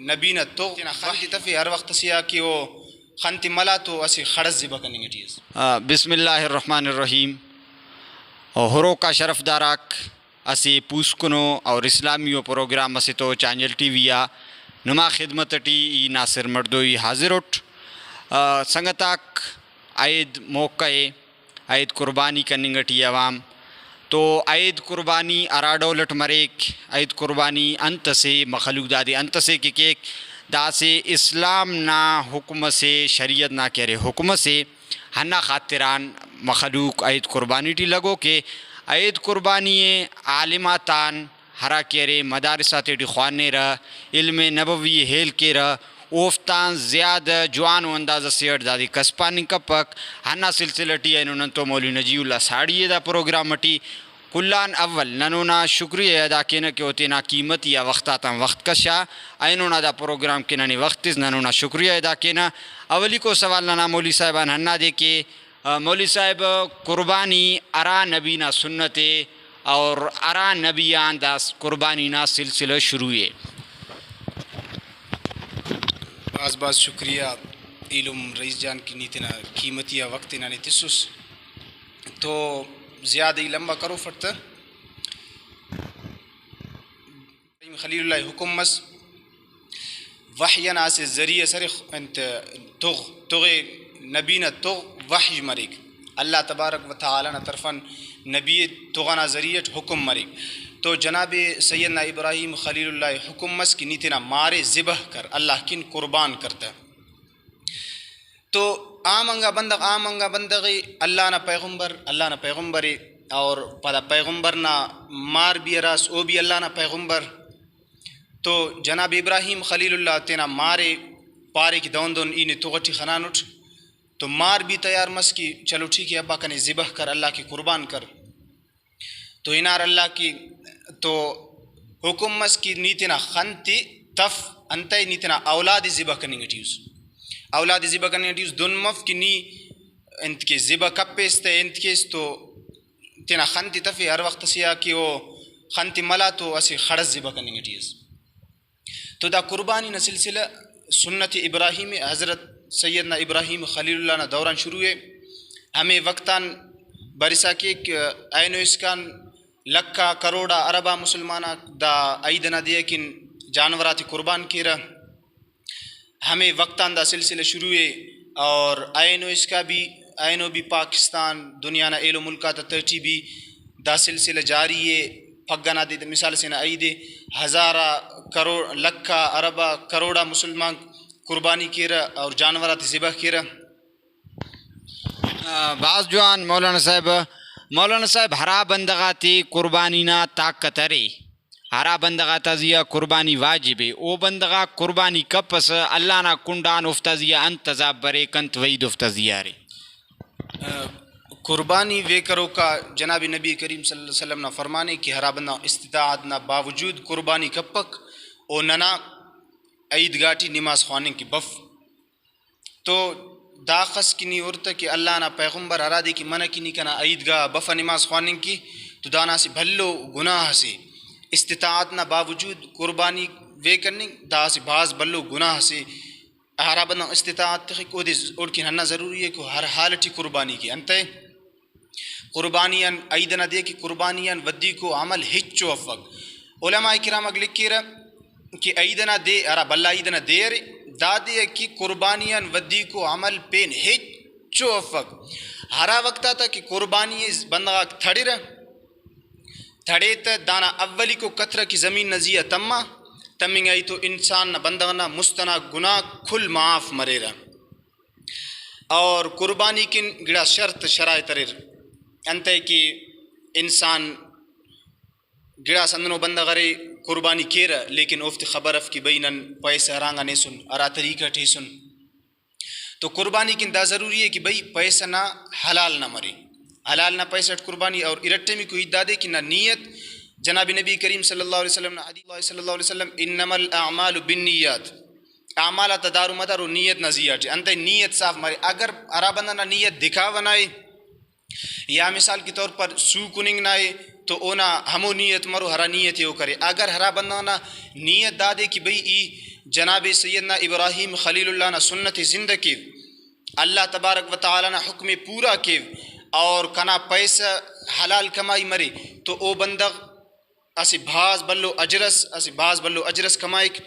نبینا تو خنتی تفی ہر وقت سیا کہ وہ خنتی ملا تو اسی خڑز زبا کرنے گی چیز. بسم اللہ الرحمن الرحیم. ہرو کا شرف داراک اسی پوسکنو اور اسلامیو پروگرام اسی تو چینل ٹی ویا نما خدمت ٹی ای ناصر مردوئی حاضر اٹھ سنگتاک عید موقع عید قربانی کننگٹی عوام تو عید قربانی اراڈولٹ مریک عید قربانی انت سے مخلوق دادی انت سے کہ کیک دا سے اسلام نا حکم سے شریعت نا کہہ رہے حکم سے ہنا خاطران مخلوق عید قربانی ٹی لگو کہ عید قربانی عالماتان ہرا کہہ رہے مدارسات ٹی خوانے رہ علم نبوی ہیل کے رہ اوفتان زیادہ جوان و اندازہ سیڑ دادی کسپانی کپک ہنا سلسلہ ٹی اینو ننتو مولی نجیب اللہ ساڑی دا پروگرام ٹی کلان اول ننونا شکریہ ادا کینا کہ ہوتے نا قیمت یا وقتاتا وقت کشا اینونا دا پروگرام کے ننی وقت ننونا شکریہ ادا کینا. اولی کو سوال ننا مولی صاحبان ہننا دے کہ مولی صاحب قربانی ارا نبینا سنت اور ارا نبیان دا قربانی نا سلسلہ شروع ہے. بعض شکریہ علم رئیس جان کی نیتنا قیمتی وقت نانی تسوس تو زیادہ ہی لمبا کرو فرتا خلیل اللہ حکم مس وحینا سے ذریعہ سر انت تغ نبینا تغ وحی مریک اللہ تبارک و تعالی نا طرفاً نبی تغنا ذریعہ حکم مریک تو جناب سیدنا ابراہیم خلیل اللہ حکم مس کی نیتنا مارے ذبح کر اللہ کن قربان کرتا تو آمنگا بندغی اللہ نا پیغمبر اور پدا پیغمبر نا مار بھی راس او بھی اللہ نا پیغمبر تو جناب ابراہیم خلیل اللہ تینا مارے پارے کی دون اینی تغٹی خنان اٹھ تو مار بھی تیار مس کی چلو ٹھیک ہے ابا کنے ذبح کر اللہ کی قربان کر تو انار اللہ کی تو حکم مس کی نیتنا خنتی تف انتای نیتنا اولاد ذبح کرنے گٹیوز اولاد ذبح کرنے گٹیوز دن مف کی نی انت کے ذبح کپیستے انت کیس تو تینا خنتی تفی ہر وقت سیا کہ وہ خنتی ملا تو اسی خڑز ذبح کرنے گٹیوز تو دا قربانی نا سلسلہ سنت ابراہیم حضرت سیدنا ابراہیم خلیل اللہ نا دوران شروع ہے ہمیں وقتاً برسا کے اینو اسکان لکھا کروڑا عربہ مسلمانہ دا عیدنا دیا کن جانوراتی قربان کی رہا ہمیں وقتاً دا سلسلہ شروع ہے اور اینو بھی پاکستان دنیا نا ایلو ملکہ تا ترٹی بھی دا سلسلہ جاری ہے پھگنا دے مثال سے نا عید ہزارہ کروڑ لکھا عربہ کروڑا مسلمان قربانی کی رہا اور جانوراتی ذبح کی رہا. بعض جوان مولانا صاحب ہرا بندغاتی قربانی نا طاقت رے ہرا بندغا تزیہ قربانی واجب ہے او بندغا قربانی کپس اللہ نا کنڈان افتزیہ انتظاب برے کنت وید افتزیہ رے قربانی وے کرو کا جناب نبی کریم صلی اللہ علیہ وسلم نا فرمانے کہ ہرا بندہ استطاعت نا باوجود قربانی کپک او ننا عید گاٹی نماز خوانے کی بف تو داخس کی نہیں عورت کہ اللہ نا پیغمبر ارادے کی منع کی نہیں کنا عیدگاہ بفا نماز خوانے کی تو دانا سے بھلو گناہ سے استطاعت نا باوجود قربانی وے کرنے دا سے بعض بھلو گناہ سے ہرا بندہ استطاعت تخیق اوڑ کی ہننا ضروری ہے کہ ہر حالتی قربانی کی انتے قربانیاں عیدنا دے کی قربانیاں ودی کو عمل ہچو افق علماء کرام اگ لکھی رہا کہ عیدنا دے ارا بلا عیدنا دے رے دادے کی قربانیاں ودی کو عمل پین ہچو افق ہرا وقتا تھا کہ قربانی بندہ تھڑی رہا تھڑے تا دانا اولی کو کترہ کی زمین نزیہ تمنگ آئی تو انسان نہ بندہ نہ مستنا گناہ کھل معاف مرے رہا اور قربانی کن گڑا شرط شرائط رر انتے کہ انسان گڑا سندنو بندہ غرے قربانی کیرا لیکن افت خبر اف کی بینن پیسہ رانگا نہیں سن ارا طریقہ ٹھی سن تو قربانی کن دا ضروری ہے کہ بھئی پیسہ نہ حلال نہ مرے حلال نہ پیسہ قربانی اور ارٹے میں کوئی دادے کہ نہ نیت جناب نبی کریم صلی اللہ علیہ وسلم صلی اللہ علیہ وسلم انما الاعمال بالنیات اعمال تدار مدار و نیت نزیات انتے نیت صاف مرے اگر ارا بندہ نہ نیت دکھاوا نہ یا مثال کے طور پر سو کننگ نہ تو اونا ہمو نیت مرو ہرا نیت یو کرے اگر ہرا بندہ نہ نیت دادے کہ بھئی ای جناب سیدنا ابراہیم خلیل اللہ نہ سنت زندہ کی اللہ تبارک و تعالیٰ نہ حکم پورا کے اور کنا پیسہ حلال کمائی مرے تو او بندغ اسی بھاز بلو اجرس کمائک